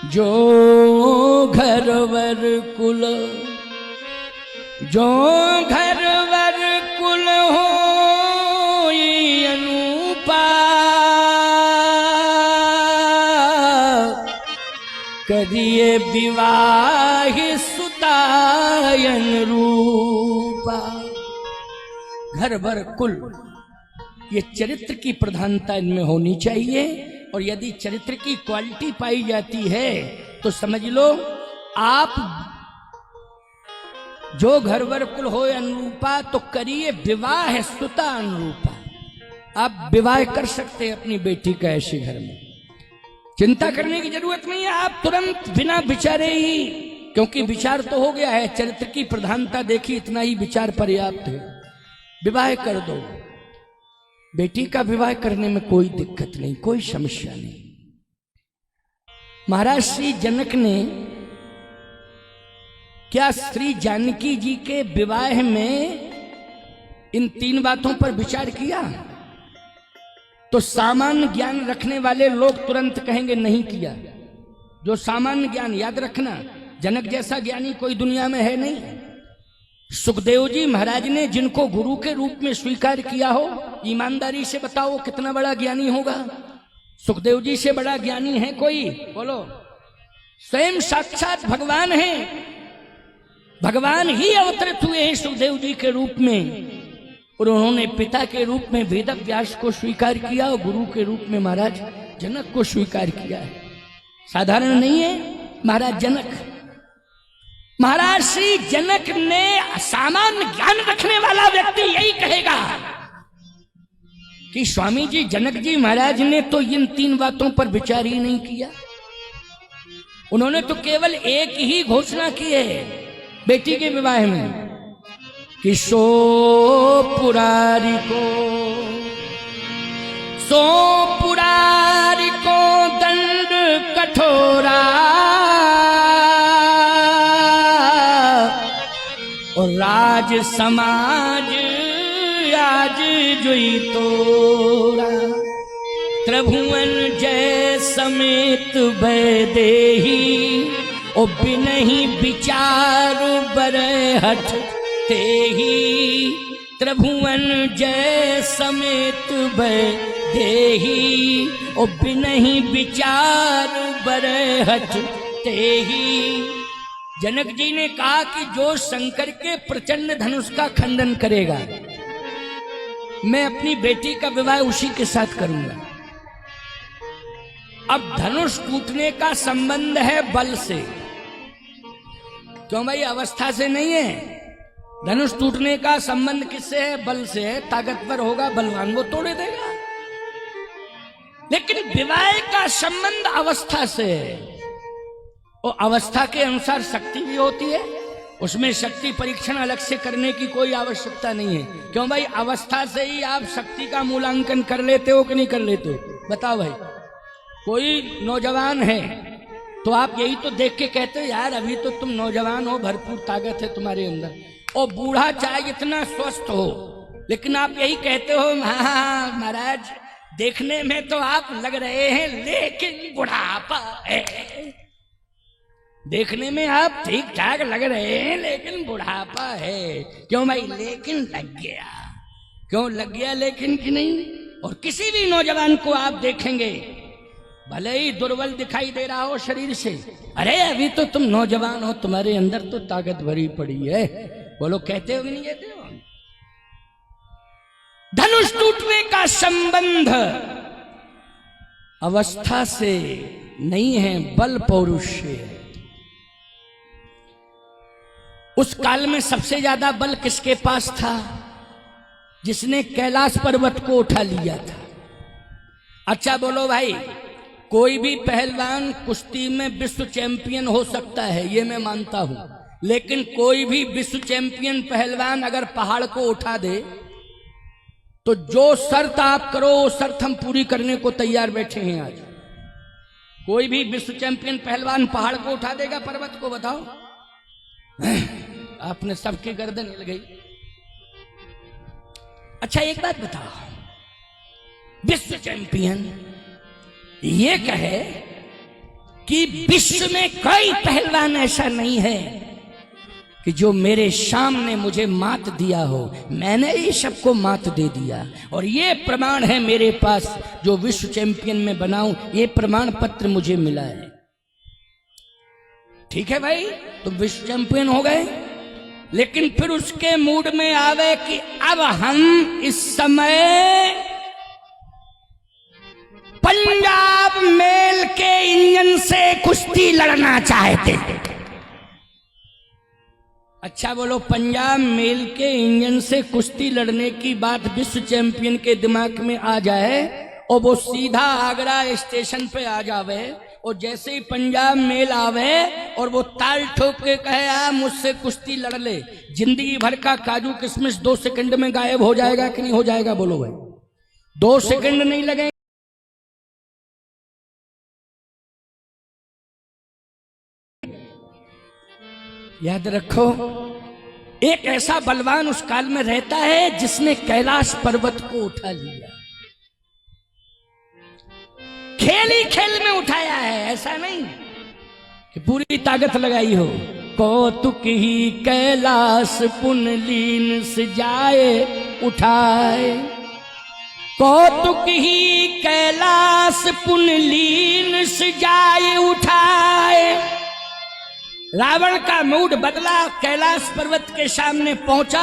जो घरवर कुल, जो घरवर कुल हो अनूपा, करिए विवाह सुतायन रूपा। घरवर कुल, ये चरित्र की प्रधानता इनमें होनी चाहिए। और यदि चरित्र की क्वालिटी पाई जाती है तो समझ लो आप जो घरवर कुल हो अनुरूपा, तो करिए विवाह सुता अनुरूपा। आप विवाह कर सकते हैं अपनी बेटी का ऐसे घर में, चिंता करने की जरूरत नहीं है। आप तुरंत बिना विचारे ही, क्योंकि विचार तो हो गया है, चरित्र की प्रधानता देखी, इतना ही विचार पर्याप्त है, विवाह कर दो। बेटी का विवाह करने में कोई दिक्कत नहीं, कोई समस्या नहीं। महाराज श्री जनक ने क्या श्री जानकी जी के विवाह में इन तीन बातों पर विचार किया? तो सामान्य ज्ञान रखने वाले लोग तुरंत कहेंगे नहीं किया। जो सामान्य ज्ञान, याद रखना, जनक जैसा ज्ञानी कोई दुनिया में है नहीं। सुखदेव जी महाराज ने जिनको गुरु के रूप में स्वीकार किया हो, ईमानदारी से बताओ कितना बड़ा ज्ञानी होगा? सुखदेव जी से बड़ा ज्ञानी है कोई? बोलो। स्वयं साक्षात भगवान हैं, भगवान ही अवतरित हुए हैं सुखदेव जी के रूप में। और उन्होंने पिता के रूप में वेद व्यास को स्वीकार किया और गुरु के रूप में महाराज जनक को स्वीकार किया है। साधारण नहीं है महाराज जनक। महाराज श्री जनक ने, सामान्य ज्ञान रखने वाला व्यक्ति यही कहेगा कि स्वामी जी जनक जी महाराज ने तो इन तीन बातों पर विचार ही नहीं किया। उन्होंने तो केवल एक ही घोषणा की है बेटी के विवाह में कि सो पुरारी को दंड कठोरा, और राज समाज आज जुई तोरा। त्रिभुवन जय समेत वैदेही, ओ बिनहि विचार बरय हठ तेही। त्रिभुवन जय समेत वैदेही, ओ बिनहि विचार बरय हठ तेही। जनक जी ने कहा कि जो शंकर के प्रचंड धनुष का खंडन करेगा, मैं अपनी बेटी का विवाह उसी के साथ करूंगा। अब धनुष टूटने का संबंध है बल से, क्यों भाई? अवस्था से नहीं है। धनुष टूटने का संबंध किससे है? बल से है। ताकतवर होगा, बलवान, वो तोड़े देगा। लेकिन विवाह का संबंध अवस्था से है, और अवस्था के अनुसार शक्ति भी होती है। उसमें शक्ति परीक्षण अलग से करने की कोई आवश्यकता नहीं है। क्यों भाई? अवस्था से ही आप शक्ति का मूल्यांकन कर लेते हो कि नहीं कर लेते हो? बताओ भाई। कोई नौजवान है तो आप यही तो देख के कहते हो यार अभी तो तुम नौजवान हो, भरपूर ताकत है तुम्हारे अंदर। और बूढ़ा चाहे इतना स्वस्थ हो, लेकिन आप यही कहते हो हाँ महाराज देखने में तो आप लग रहे हैं लेकिन बुढ़ापा है। देखने में आप ठीक ठाक लग रहे हैं लेकिन बुढ़ापा है। क्यों भाई? लेकिन लग गया। क्यों लग गया लेकिन कि नहीं? और किसी भी नौजवान को आप देखेंगे, भले ही दुर्बल दिखाई दे रहा हो शरीर से, अरे अभी तो तुम नौजवान हो, तुम्हारे अंदर तो ताकत भरी पड़ी है। बोलो, कहते हो कि नहीं कहते हो? धनुष टूटने का संबंध अवस्था से नहीं है, बल पौरुष से है। उस काल में सबसे ज्यादा बल किसके पास था? जिसने कैलाश पर्वत को उठा लिया था। अच्छा बोलो भाई, कोई भी पहलवान कुश्ती में विश्व चैंपियन हो सकता है, ये मैं मानता हूं, लेकिन कोई भी विश्व चैंपियन पहलवान अगर पहाड़ को उठा दे तो जो शर्त आप करो वो शर्त हम पूरी करने को तैयार बैठे हैं आज। कोई भी विश्व चैंपियन पहलवान पहाड़ को उठा देगा, पर्वत को, बताओ? आपने सबकी गर्दन हिल गई। अच्छा एक बात बताओ, विश्व चैंपियन ये कहे कि विश्व में कोई पहलवान ऐसा नहीं है कि जो मेरे सामने मुझे मात दिया हो। मैंने ही सबको मात दे दिया और ये प्रमाण है मेरे पास, जो विश्व चैंपियन में बनाऊं, ये प्रमाण पत्र मुझे मिला है। ठीक है भाई, तो विश्व चैंपियन हो गए, लेकिन फिर उसके मूड में आवे कि अब हम इस समय पंजाब मेल के इंजन से कुश्ती लड़ना चाहते हैं। अच्छा बोलो, पंजाब मेल के इंजन से कुश्ती लड़ने की बात विश्व चैंपियन के दिमाग में आ जाए और वो सीधा आगरा स्टेशन पे आ जावे, और जैसे ही पंजाब मेल आवे और वो ताल ठोक के कहे आ मुझसे कुश्ती लड़ ले, जिंदगी भर का काजू किशमिश 2 सेकंड में गायब हो जाएगा कि नहीं हो जाएगा? बोलो भाई, 2 सेकंड नहीं लगेंगे। याद रखो, एक ऐसा बलवान उस काल में रहता है जिसने कैलाश पर्वत को उठा लिया, खेल ही खेल में उठाया है, ऐसा नहीं कि पूरी ताकत लगाई हो। कौतुक ही कैलाश पुनलीन से जाए उठाए, कौतुक ही कैलाश पुनलीन से जाए उठाए। रावण का मूड बदला, कैलाश पर्वत के सामने पहुंचा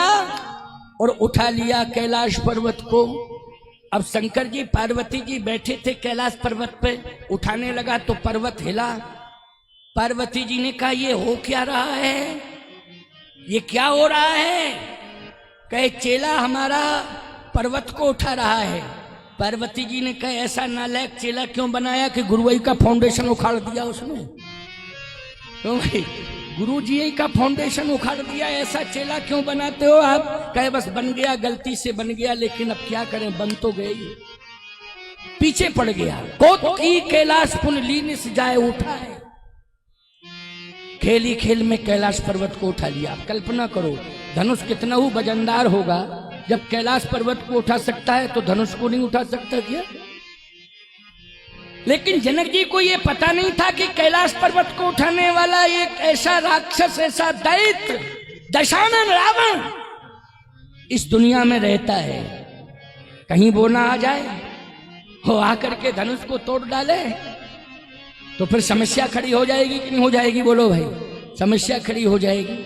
और उठा लिया कैलाश पर्वत को। अब शंकर जी पार्वती जी बैठे थे कैलाश पर्वत पे, उठाने लगा तो पर्वत हिला। पार्वती जी ने कहा ये हो क्या रहा है, ये क्या हो रहा है? कहे चेला हमारा पर्वत को उठा रहा है। पार्वती जी ने कहा ऐसा नालायक चेला क्यों बनाया कि गुरुवाई का फाउंडेशन उखाड़ दिया उसने? क्यों भाई, गुरु जी का फाउंडेशन उखाड़ दिया, ऐसा चेला क्यों बनाते हो आप? कहे बस बन गया, गलती से बन गया, लेकिन अब क्या करें, बन तो गई, पीछे पड़ गया। कौतुकी कैलाश पुनलीन से जाए उठा है, खेल ही खेल में कैलाश पर्वत को उठा लिया। आप कल्पना करो धनुष कितना ही वजनदार होगा, जब कैलाश पर्वत को उठा सकता है तो धनुष को नहीं उठा सकता क्या? लेकिन जनक जी को यह पता नहीं था कि कैलाश पर्वत को उठाने वाला एक ऐसा राक्षस, ऐसा दैत्य दशानन रावण इस दुनिया में रहता है। कहीं वो ना आ जाए, वो आकर के धनुष को तोड़ डाले तो फिर समस्या खड़ी हो जाएगी कि नहीं हो जाएगी? बोलो भाई, समस्या खड़ी हो जाएगी।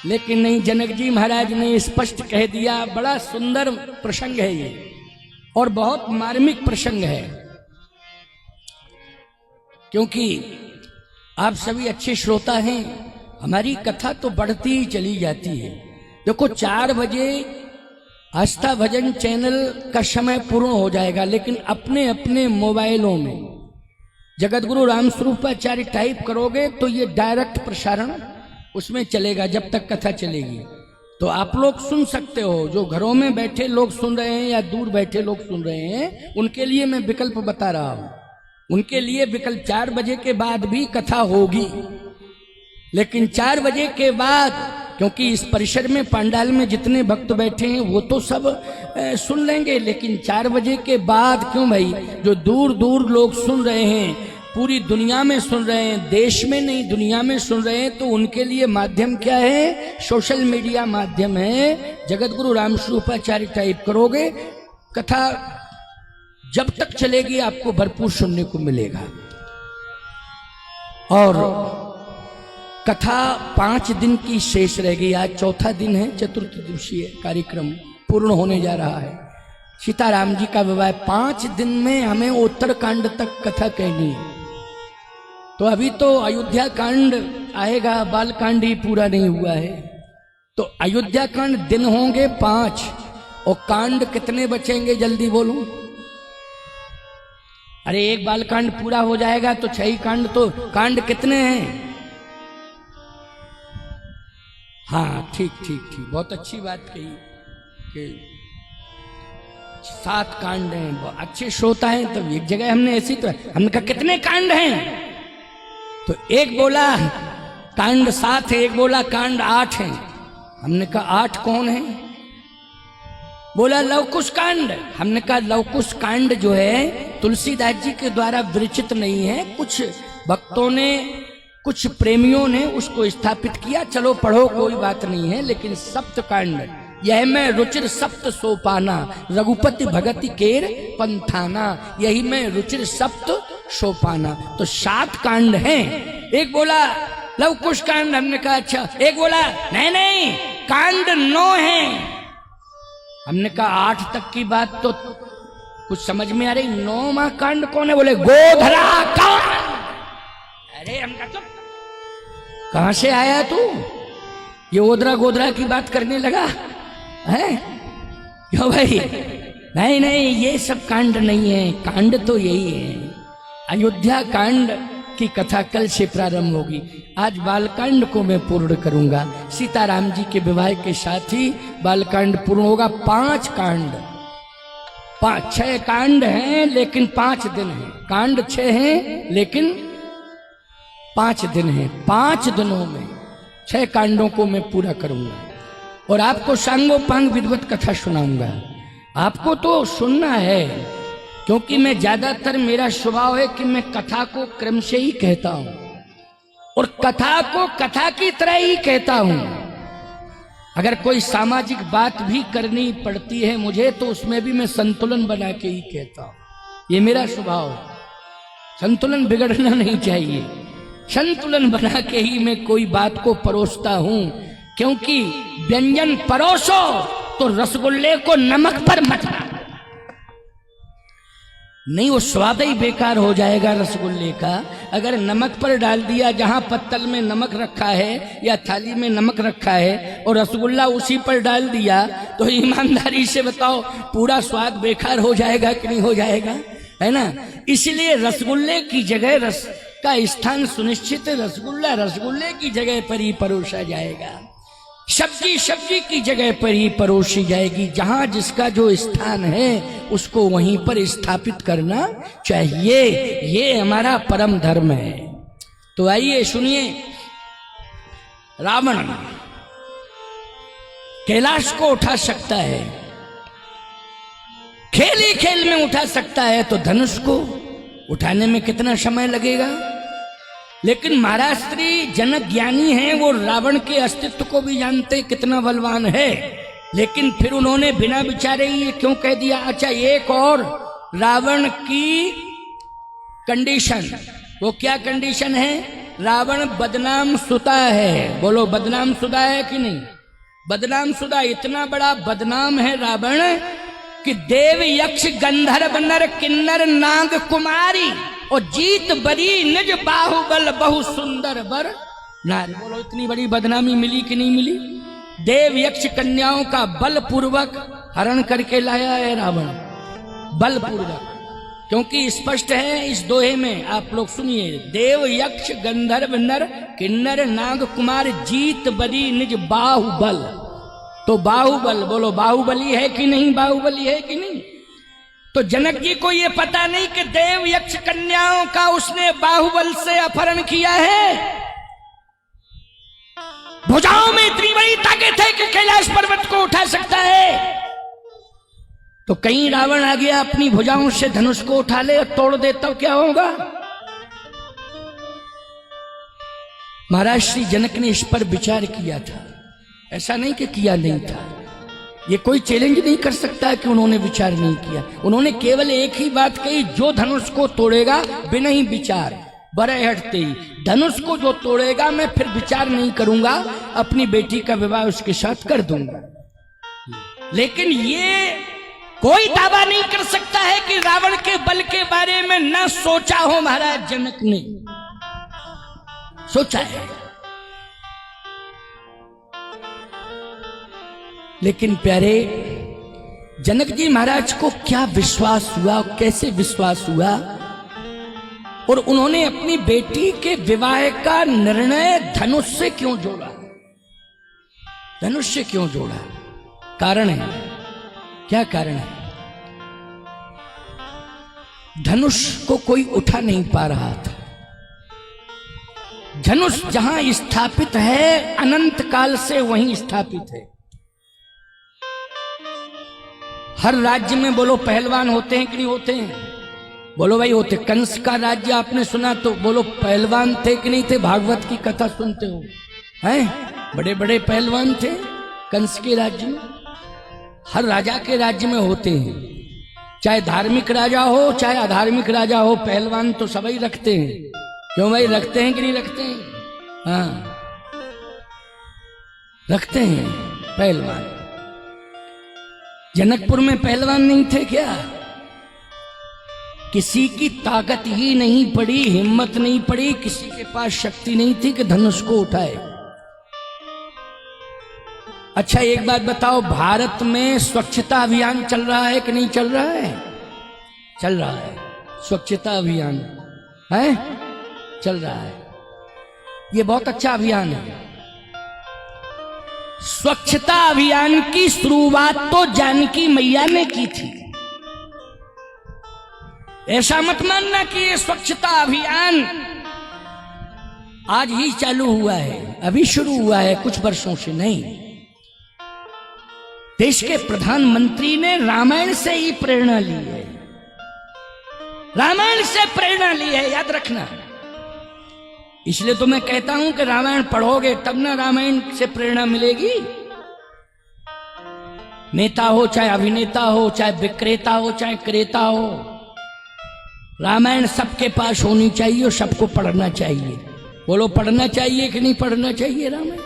लेकिन नहीं, जनक जी महाराज ने स्पष्ट कह दिया। बड़ा सुंदर प्रसंग है ये और बहुत मार्मिक प्रसंग है, क्योंकि आप सभी अच्छे श्रोता हैं। हमारी कथा तो बढ़ती ही चली जाती है। देखो 4 बजे आस्था भजन चैनल का समय पूर्ण हो जाएगा, लेकिन अपने अपने मोबाइलों में जगतगुरु रामस्वरूपाचार्य टाइप करोगे तो ये डायरेक्ट प्रसारण उसमें चलेगा जब तक कथा चलेगी। तो आप लोग सुन सकते हो, जो घरों में बैठे लोग सुन रहे हैं या दूर बैठे लोग सुन रहे हैं, उनके लिए मैं विकल्प बता रहा हूं। उनके लिए विकल्प 4 बजे के बाद भी कथा होगी, लेकिन 4 बजे के बाद, क्योंकि इस परिसर में पंडाल में जितने भक्त बैठे हैं वो तो सब सुन लेंगे, लेकिन 4 बजे के बाद क्यों भाई, जो दूर दूर लोग सुन रहे हैं, पूरी दुनिया में सुन रहे हैं, देश में नहीं दुनिया में सुन रहे हैं, तो उनके लिए माध्यम क्या है? सोशल मीडिया माध्यम है। जगतगुरु रामस्वरूपाचार्य टाइप करोगे, कथा जब तक चलेगी आपको भरपूर सुनने को मिलेगा। और कथा 5 दिन की शेष रह गई। आज चौथा दिन है, चतुर्थ दिवसीय कार्यक्रम पूर्ण होने जा रहा है। सीताराम जी का विवाह 5 दिन में हमें उत्तरकांड तक कथा कहनी है। तो अभी तो अयोध्या कांड आएगा, बाल कांड ही पूरा नहीं हुआ है। तो अयोध्या कांड दिन होंगे 5, और कांड कितने बचेंगे जल्दी बोलो? अरे एक बाल कांड पूरा हो जाएगा तो 6 कांड, तो कांड कितने हैं? हाँ ठीक ठीक ठीक, बहुत अच्छी बात कही कि 7 कांड हैं। अच्छे श्रोता हैं, तो एक जगह हमने ऐसी, तो हमने कहा कितने कांड हैं? तो एक बोला कांड 7 है, एक बोला कांड 8 है। हमने कहा 8 कौन है? बोला लवकुश कांड। हमने कहा लवकुश कांड जो है तुलसीदास जी के द्वारा विरचित नहीं है, कुछ भक्तों ने, कुछ प्रेमियों ने उसको स्थापित किया। चलो पढ़ो, कोई बात नहीं है। लेकिन सप्तकांड यह मैं रुचिर सप्त सोपाना, रघुपति भगति केर पंथाना, यही मैं रुचिर सप्त सोपाना। तो 7 कांड हैं। एक बोला लव कुश कांड, हमने कहा अच्छा। एक बोला नहीं नहीं कांड 9 हैं, हमने कहा 8 तक की बात तो कुछ समझ में आ रही। 9वां कांड कौन है? बोले गोधरा कांड। अरे हम कहा चुप, कहां से आया तू? ये ओदरा गोधरा की बात करने लगा है क्यों भाई? नहीं नहीं ये सब कांड नहीं है, कांड तो यही है। अयोध्या कांड की कथा कल से प्रारंभ होगी। आज बालकांड को मैं पूर्ण करूंगा। सीताराम जी के विवाह के साथ ही बालकांड पूर्ण होगा। 5 कांड, 6 कांड हैं लेकिन 5 दिन हैं। कांड 6 हैं लेकिन 5 दिन हैं। 5 दिनों में 6 कांडों को मैं पूरा करूंगा और आपको सांगोपांग विधिवत कथा सुनाऊंगा। आपको तो सुनना है, क्योंकि मैं ज्यादातर, मेरा स्वभाव है कि मैं कथा को क्रम से ही कहता हूं और कथा को कथा की तरह ही कहता हूं। अगर कोई सामाजिक बात भी करनी पड़ती है मुझे, तो उसमें भी मैं संतुलन बना के ही कहता हूं। ये मेरा स्वभाव है। संतुलन बिगड़ना नहीं चाहिए, संतुलन बना के ही मैं कोई बात को परोसता हूं। क्योंकि व्यंजन परोसो तो रसगुल्ले को नमक पर मत, नहीं वो स्वाद ही बेकार हो जाएगा रसगुल्ले का। अगर नमक पर डाल दिया, जहां पत्तल में नमक रखा है या थाली में नमक रखा है और रसगुल्ला उसी पर डाल दिया, तो ईमानदारी से बताओ पूरा स्वाद बेकार हो जाएगा कि नहीं हो जाएगा? है ना। इसलिए रसगुल्ले की जगह रस का स्थान सुनिश्चित, रसगुल्ला रसगुल्ले की जगह पर ही परोसा जाएगा, सब्जी सब्जी की जगह पर ही परोसी जाएगी। जहां जिसका जो स्थान है उसको वहीं पर स्थापित करना चाहिए। ये हमारा परम धर्म है। तो आइए सुनिए, रावण कैलाश को उठा सकता है, खेल ही खेल में उठा सकता है, तो धनुष को उठाने में कितना समय लगेगा? लेकिन महाराज श्री जनक ज्ञानी हैं, वो रावण के अस्तित्व को भी जानते कितना बलवान है, लेकिन फिर उन्होंने बिना विचारे ये क्यों कह दिया? अच्छा, एक और रावण की कंडीशन, वो क्या कंडीशन है? रावण बदनाम सुदा है। बोलो बदनाम सुदा है कि नहीं? बदनाम सुदा, इतना बड़ा बदनाम है रावण कि देव यक्ष गंधर्व नर किन्नर नाग कुमारी और जीत बरी निज बाहुबल बहु सुंदर बर नारी। बोलो इतनी बड़ी बदनामी मिली कि नहीं मिली? देव यक्ष कन्याओं का बलपूर्वक हरण करके लाया है रावण, बलपूर्वक। क्योंकि स्पष्ट है इस दोहे में, आप लोग सुनिए, देव यक्ष गंधर्व नर किन्नर नाग कुमार जीत बरी निज बाहुबल। तो बाहुबल, बोलो बाहुबली है कि नहीं? बाहुबली है कि नहीं? तो जनक जी को यह पता नहीं कि देव यक्ष कन्याओं का उसने बाहुबल से अपहरण किया है। भुजाओं में इतनी बड़ी ताकत है कि कैलाश पर्वत को उठा सकता है। तो कहीं रावण आ गया अपनी भुजाओं से धनुष को उठा ले और तोड़ दे, तो क्या होगा? महाराज श्री जनक ने इस पर विचार किया था, ऐसा नहीं कि किया नहीं था। ये कोई चैलेंज नहीं कर सकता कि उन्होंने विचार नहीं किया। उन्होंने केवल एक ही बात कही, जो धनुष को तोड़ेगा बिना ही विचार, बड़े हटते ही, धनुष को जो तोड़ेगा मैं फिर विचार नहीं करूंगा, अपनी बेटी का विवाह उसके साथ कर दूंगा। लेकिन ये कोई दावा नहीं कर सकता है कि रावण के बल के बारे में न सोचा हो। महाराज जनक ने सोचा है, लेकिन प्यारे जनक जी महाराज को क्या विश्वास हुआ, कैसे विश्वास हुआ, और उन्होंने अपनी बेटी के विवाह का निर्णय धनुष से क्यों जोड़ा? धनुष से क्यों जोड़ा? कारण है, क्या कारण है? धनुष को कोई उठा नहीं पा रहा था। धनुष जहां स्थापित है अनंत काल से वहीं स्थापित है। हर राज्य में बोलो पहलवान होते हैं कि नहीं होते हैं? बोलो भाई, होते कंस का राज्य आपने सुना तो बोलो पहलवान थे कि नहीं थे? भागवत की कथा सुनते हो हैं? बड़े बड़े पहलवान थे कंस के राज्य में। हर राजा के राज्य में होते हैं, चाहे धार्मिक राजा हो चाहे अधार्मिक राजा हो, पहलवान तो सभी रखते हैं। क्यों भाई, रखते हैं कि नहीं रखते हैं? हाँ, रखते हैं पहलवान। जनकपुर में पहलवान नहीं थे क्या? किसी की ताकत ही नहीं पड़ी, हिम्मत नहीं पड़ी, किसी के पास शक्ति नहीं थी कि धनुष को उठाए। अच्छा एक बात बताओ, भारत में स्वच्छता अभियान चल रहा है कि नहीं चल रहा है? चल रहा है, स्वच्छता अभियान है, चल रहा है। ये बहुत अच्छा अभियान है। स्वच्छता अभियान की शुरुआत तो जानकी मैया ने की थी। ऐसा मत मानना कि ये स्वच्छता अभियान आज ही चालू हुआ है, अभी शुरू हुआ है, कुछ वर्षों से नहीं। देश के प्रधानमंत्री ने रामायण से ही प्रेरणा ली है, रामायण से प्रेरणा ली है, याद रखना। इसलिए तो मैं कहता हूं कि रामायण पढ़ोगे तब ना रामायण से प्रेरणा मिलेगी। नेता हो चाहे अभिनेता हो, चाहे विक्रेता हो चाहे क्रेता हो, रामायण सबके पास होनी चाहिए और सबको पढ़ना चाहिए। बोलो पढ़ना चाहिए कि नहीं पढ़ना चाहिए रामायण?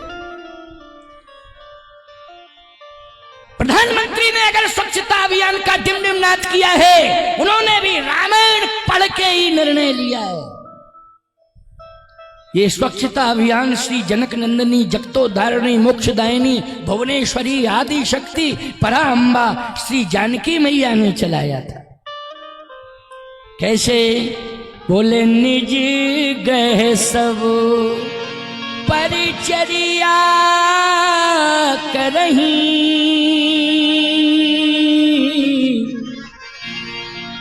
प्रधानमंत्री ने अगर स्वच्छता अभियान का डिमडिमनाद किया है, उन्होंने भी रामायण पढ़ के ही निर्णय लिया है। ये स्वच्छता अभियान श्री जनक नंदिनी जगतोद्धारिणी मोक्षदायिनी भुवनेश्वरी आदि शक्ति पराअंबा श्री जानकी मैया ने चलाया था। कैसे? बोले निज गए सब परिचर्या करही,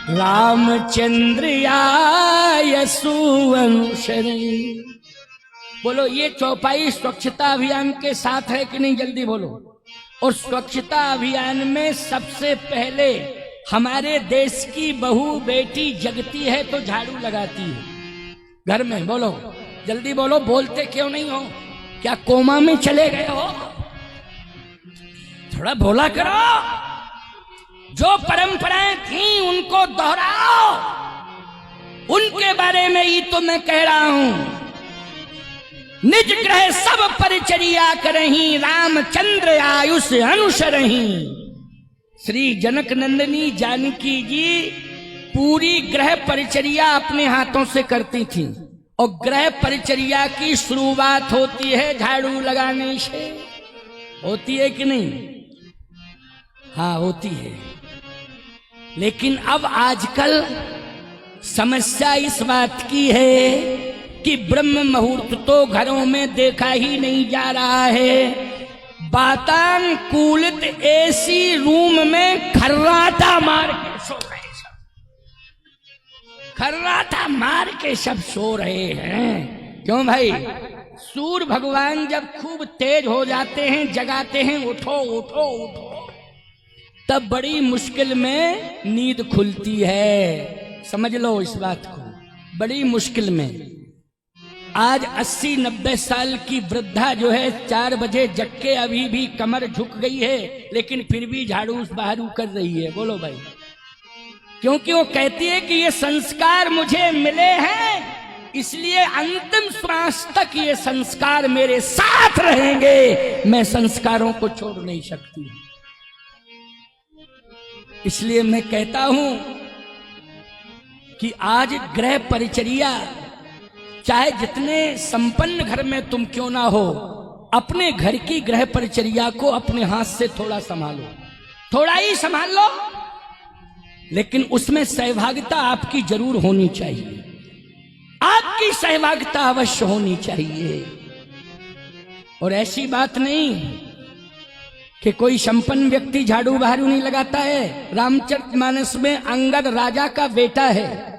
रामचंद्र आयसु अनुसरई। बोलो ये चौपाई स्वच्छता अभियान के साथ है कि नहीं? जल्दी बोलो। और स्वच्छता अभियान में सबसे पहले हमारे देश की बहू बेटी जगती है तो झाड़ू लगाती है घर में। बोलो जल्दी बोलो, बोलते क्यों नहीं हो? क्या कोमा में चले गए हो? थोड़ा बोला करो। जो परंपराएं थी उनको दोहराओ, उनके बारे में ही तो मैं कह रहा हूं। निज ग्रह सब परिचर्या करही, रामचंद्र आयुष अनुसरही। श्री जनक नंदिनी जानकी जी पूरी ग्रह परिचर्या अपने हाथों से करती थी, और ग्रह परिचर्या की शुरुआत होती है झाड़ू लगाने से। होती है कि नहीं? हाँ होती है। लेकिन अब आजकल समस्या इस बात की है कि ब्रह्म मुहूर्त तो घरों में देखा ही नहीं जा रहा है। वातानुकूलित एसी रूम में खर्राटा मार के सो रहे सब, खर्राटा मार के सब सो रहे हैं। क्यों भाई? सूर्य भगवान जब खूब तेज हो जाते हैं, जगाते हैं, उठो उठो उठो, तब बड़ी मुश्किल में नींद खुलती है। समझ लो इस बात को, बड़ी मुश्किल में। आज 80-90 साल की वृद्धा जो है 4 बजे जग के अभी भी कमर झुक गई है, लेकिन फिर भी झाड़ू बहारू कर रही है। बोलो भाई, क्योंकि वो कहती है कि ये संस्कार मुझे मिले हैं, इसलिए अंतिम श्वास तक ये संस्कार मेरे साथ रहेंगे, मैं संस्कारों को छोड़ नहीं सकती। इसलिए मैं कहता हूं कि आज ग्रह परिचर्या, चाहे जितने संपन्न घर में तुम क्यों ना हो, अपने घर की ग्रह परिचर्या को अपने हाथ से थोड़ा संभालो, थोड़ा ही संभाल लो, लेकिन उसमें सहभागिता आपकी जरूर होनी चाहिए। आपकी सहभागिता अवश्य होनी चाहिए। और ऐसी बात नहीं कि कोई संपन्न व्यक्ति झाड़ू बहारू नहीं लगाता है। रामचरितमानस में अंगद राजा का बेटा है।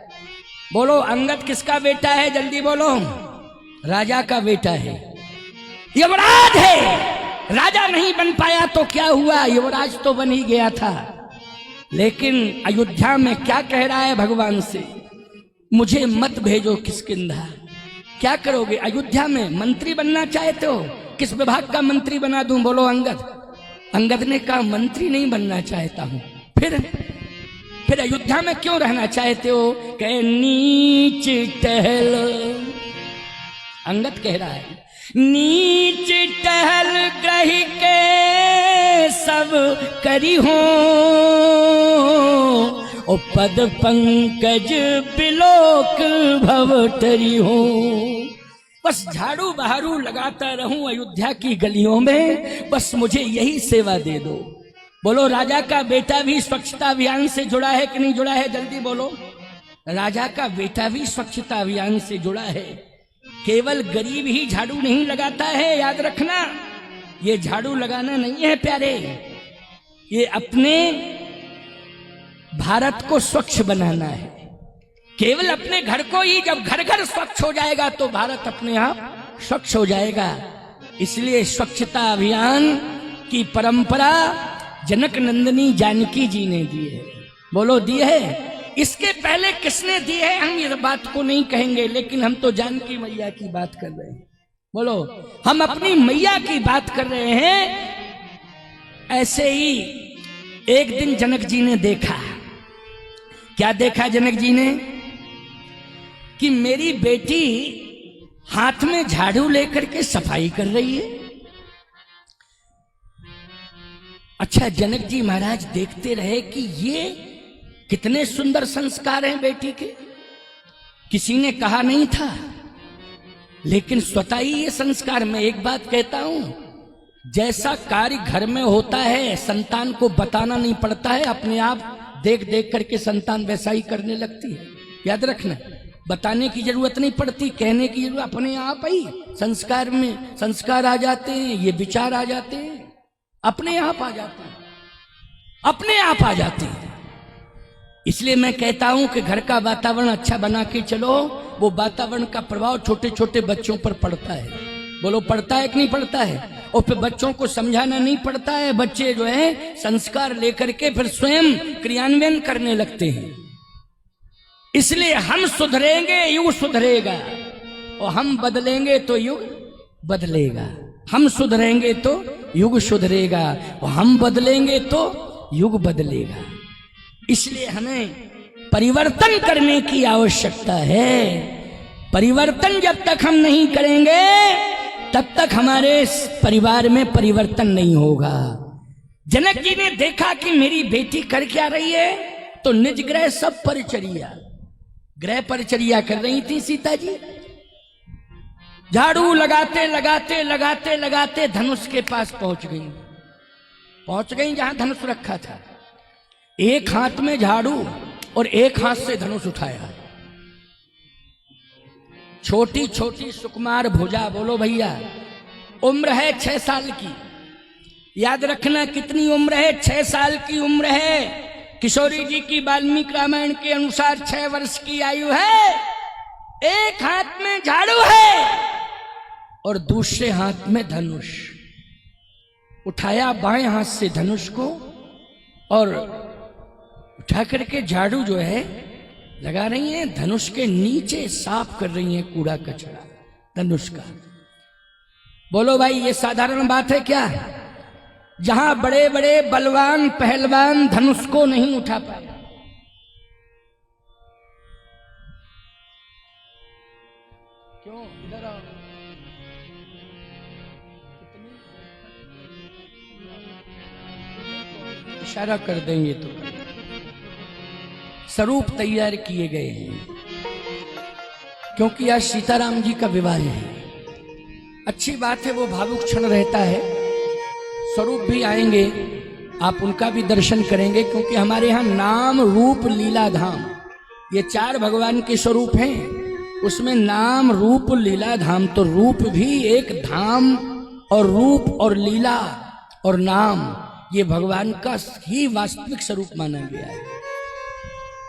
बोलो अंगद किसका बेटा है? जल्दी बोलो। राजा का बेटा है, युवराज है। राजा नहीं बन पाया तो क्या हुआ, युवराज तो बन ही गया था। लेकिन अयोध्या में क्या कह रहा है भगवान से? मुझे मत भेजो किष्किंधा। क्या करोगे? अयोध्या में मंत्री बनना चाहते हो? किस विभाग का मंत्री बना दूं? बोलो अंगद। अंगद ने कहा मंत्री नहीं बनना चाहता हूं। फिर अयोध्या में क्यों रहना चाहते हो? कहे नीच टहल। अंगद कह रहा है नीच टहल ग्रह के सब करी हो, ओ पद पंकज बिलोक भवतरी हो। बस झाड़ू बहारू लगाता रहूं अयोध्या की गलियों में, बस मुझे यही सेवा दे दो। बोलो राजा का बेटा भी स्वच्छता अभियान से जुड़ा है कि नहीं जुड़ा है? जल्दी बोलो। राजा का बेटा भी स्वच्छता अभियान से जुड़ा है। केवल गरीब ही झाड़ू नहीं लगाता है, याद रखना। ये झाड़ू लगाना नहीं है प्यारे, ये अपने भारत को स्वच्छ बनाना है। केवल अपने घर को ही, जब घर घर स्वच्छ हो जाएगा तो भारत अपने आप स्वच्छ हो जाएगा। इसलिए स्वच्छता अभियान की परंपरा जनक नंदिनी जानकी जी ने दी है। बोलो दी है। इसके पहले किसने दी है हम इस बात को नहीं कहेंगे, लेकिन हम तो जानकी मैया की बात कर रहे हैं। बोलो, हम अपनी मैया की बात कर रहे हैं। ऐसे ही एक दिन जनक जी ने देखा। क्या देखा जनक जी ने? कि मेरी बेटी हाथ में झाड़ू लेकर के सफाई कर रही है। अच्छा, जनक जी महाराज देखते रहे कि ये कितने सुंदर संस्कार हैं बेटी के। किसी ने कहा नहीं था, लेकिन स्वतः ही ये संस्कार। मैं एक बात कहता हूं, जैसा कार्य घर में होता है संतान को बताना नहीं पड़ता है, अपने आप देख देख करके संतान वैसा ही करने लगती है। याद रखना, बताने की जरूरत नहीं पड़ती, कहने की जरूरत, अपने आप ही संस्कार में संस्कार आ जाते हैं, ये विचार आ जाते हैं, अपने आप आ जाते हैं, अपने आप आ जाते हैं। इसलिए मैं कहता हूं कि घर का वातावरण अच्छा बना के चलो, वो वातावरण का प्रभाव छोटे छोटे बच्चों पर पड़ता है। बोलो, पड़ता है कि नहीं पड़ता है? और फिर बच्चों को समझाना नहीं पड़ता है, बच्चे जो है संस्कार लेकर के फिर स्वयं क्रियान्वयन करने लगते हैं। इसलिए हम सुधरेंगे युग सुधरेगा, और हम बदलेंगे तो युग बदलेगा। हम सुधरेंगे तो युग सुधरेगा, और हम बदलेंगे तो युग बदलेगा। इसलिए हमें परिवर्तन करने की आवश्यकता है। परिवर्तन जब तक हम नहीं करेंगे तब तक हमारे परिवार में परिवर्तन नहीं होगा। जनक जी ने देखा कि मेरी बेटी कर क्या रही है, तो निज गृह सब परिचर्या, गृह परिचर्या कर रही थी सीता जी। झाड़ू लगाते लगाते लगाते लगाते धनुष के पास पहुंच गई जहां धनुष रखा था। एक हाथ में झाड़ू और एक हाथ से धनुष उठाया। छोटी छोटी सुकुमार भुजा। बोलो भैया, उम्र है 6 साल की। याद रखना, कितनी उम्र है? 6 साल की उम्र है। किशोरी जी की वाल्मीकि रामायण के अनुसार 6 वर्ष की आयु है। एक हाथ में झाड़ू है और दूसरे हाथ में धनुष उठाया। बाएं हाथ से धनुष को और उठा करके झाड़ू जो है लगा रही हैं, धनुष के नीचे साफ कर रही हैं कूड़ा कचरा धनुष का। बोलो भाई, ये साधारण बात है क्या? जहां बड़े बड़े बलवान पहलवान धनुष को नहीं उठा पाए, क्यों? इधर आओ। इशारा कर देंगे तो स्वरूप तैयार किए गए हैं, क्योंकि आज सीताराम जी का विवाह है। अच्छी बात है, वो भावुक क्षण रहता है। स्वरूप भी आएंगे, आप उनका भी दर्शन करेंगे, क्योंकि हमारे यहाँ नाम रूप लीला धाम, ये 4 भगवान के स्वरूप हैं। उसमें नाम रूप लीला धाम, तो रूप भी एक धाम, और रूप और लीला और नाम ये भगवान का ही वास्तविक स्वरूप माना गया है।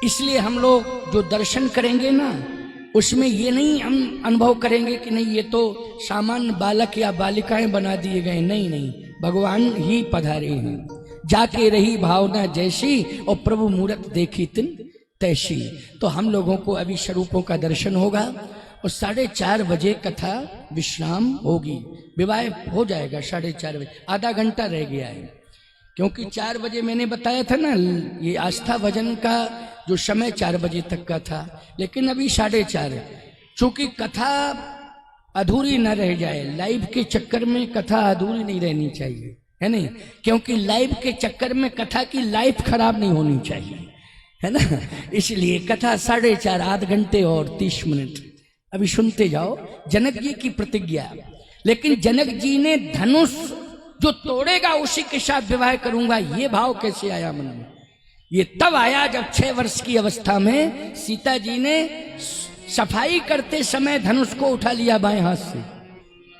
इसलिए हम लोग जो दर्शन करेंगे ना, उसमें ये नहीं हम अनुभव करेंगे कि नहीं ये तो सामान्य बालक या बालिकाएं बना दिए गए। नहीं नहीं, भगवान ही पधारे हैं। जाके रही भावना जैसी, और प्रभु मूरत देखी तिन तैशी। तो हम लोगों को अभी स्वरूपों का दर्शन होगा और 4:30 बजे कथा विश्राम होगी। विवाह हो जाएगा 4:30 बजे, आधा घंटा रह गया है, क्योंकि 4 बजे मैंने बताया था ना, ये आस्था भजन का जो समय 4 बजे तक का था, लेकिन अभी 4:30। चूंकि कथा अधूरी न रह जाए, लाइव के चक्कर में कथा अधूरी नहीं रहनी चाहिए, है नहीं, क्योंकि लाइव के चक्कर में कथा की लाइफ खराब नहीं होनी चाहिए, है ना। इसलिए कथा 4:30, आध घंटे और 30 मिनट अभी सुनते जाओ। जनक जी की प्रतिज्ञा, लेकिन जनक जी ने धनुष जो तोड़ेगा उसी के साथ विवाह करूंगा, ये भाव कैसे आया मन में? ये तब आया जब 6 वर्ष की अवस्था में सीता जी ने सफाई करते समय धनुष को उठा लिया बाएं हाथ से,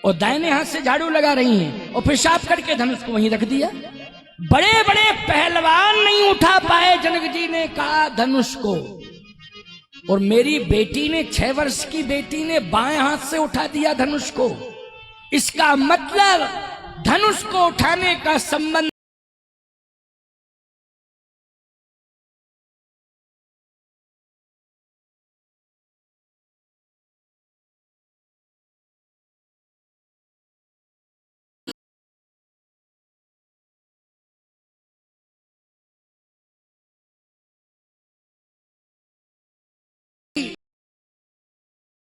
और दाहिने हाथ से झाड़ू लगा रही हैं, और पेशाब करके धनुष को वहीं रख दिया। बड़े बड़े पहलवान नहीं उठा पाए, जनक जी ने कहा धनुष को, और मेरी बेटी ने, 6 वर्ष की बेटी ने बाएं हाथ से उठा दिया धनुष को। इसका मतलब धनुष को उठाने का संबंध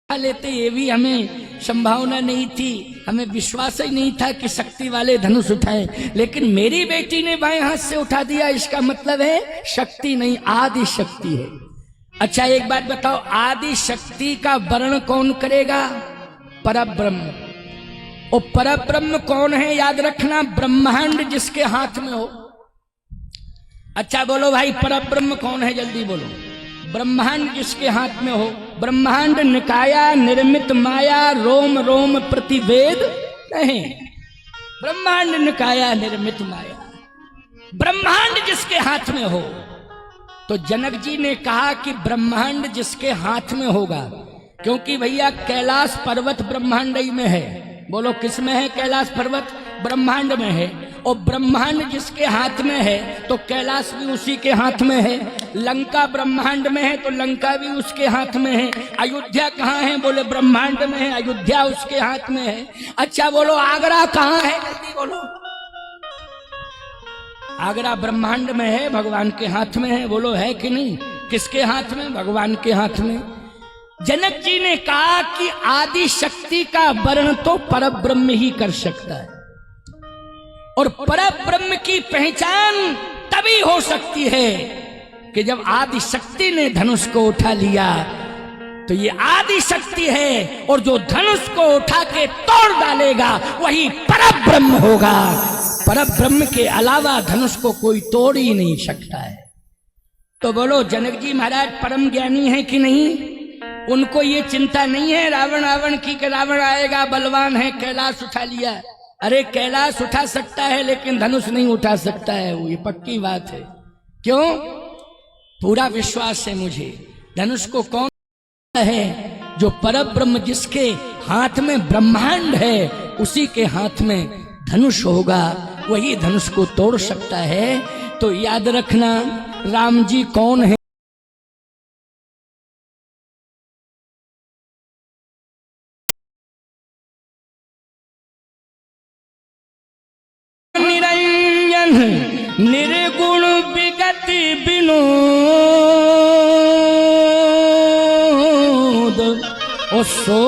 लेते, ये भी हमें संभावना नहीं थी, हमें विश्वास ही नहीं था कि शक्ति वाले धनुष उठाए, लेकिन मेरी बेटी ने बाएं हाथ से उठा दिया, इसका मतलब है शक्ति नहीं, आदि शक्ति है। अच्छा एक बात बताओ, आदि शक्ति का वर्णन कौन करेगा? परब्रह्म। और परब्रह्म कौन है? याद रखना, ब्रह्मांड जिसके हाथ में हो। अच्छा बोलो भाई, परब्रह्म कौन है? जल्दी बोलो। ब्रह्मांड जिसके हाथ में हो। ब्रह्मांड निकाया निर्मित माया, रोम रोम प्रतिवेद नहीं। ब्रह्मांड निकाया निर्मित माया, ब्रह्मांड जिसके हाथ में हो। तो जनक जी ने कहा कि ब्रह्मांड जिसके हाथ में होगा, क्योंकि भैया कैलाश पर्वत ब्रह्मांड ही में है। बोलो किस में है? कैलाश पर्वत ब्रह्मांड में है, और ब्रह्मांड जिसके हाथ में है तो कैलाश भी उसी के हाथ में है। लंका ब्रह्मांड में है तो लंका भी उसके हाथ में है। अयोध्या कहाँ है? बोले ब्रह्मांड में है, अयोध्या उसके हाथ में है। अच्छा बोलो आगरा कहाँ है? जल्दी बोलो। आगरा ब्रह्मांड में है, भगवान के हाथ में है। बोलो है कि नहीं? किसके हाथ में? भगवान के हाथ में। जनक जी ने कहा कि आदि शक्ति का वर्णन तो परब्रह्म ही कर सकता है, और परब्रह्म की पहचान तभी हो सकती है कि जब आदि शक्ति ने धनुष को उठा लिया, तो ये आदि शक्ति है, और जो धनुष को उठा के तोड़ डालेगा वही परब्रह्म होगा। परब्रह्म के अलावा धनुष को कोई तोड़ ही नहीं सकता है। तो बोलो जनक जी महाराज परम ज्ञानी है कि नहीं? उनको ये चिंता नहीं है रावण की कि रावण आएगा, बलवान है, कैलाश उठा लिया। अरे कैलाश उठा सकता है लेकिन धनुष नहीं उठा सकता है, वो ये पक्की बात है। क्यों? पूरा विश्वास है मुझे। धनुष को कौन है? जो परब्रह्म जिसके हाथ में ब्रह्मांड है, उसी के हाथ में धनुष होगा, वही धनुष को तोड़ सकता है। तो याद रखना, राम जी कौन है? निरंजन निर्गुण विगति विनोद, ओ सो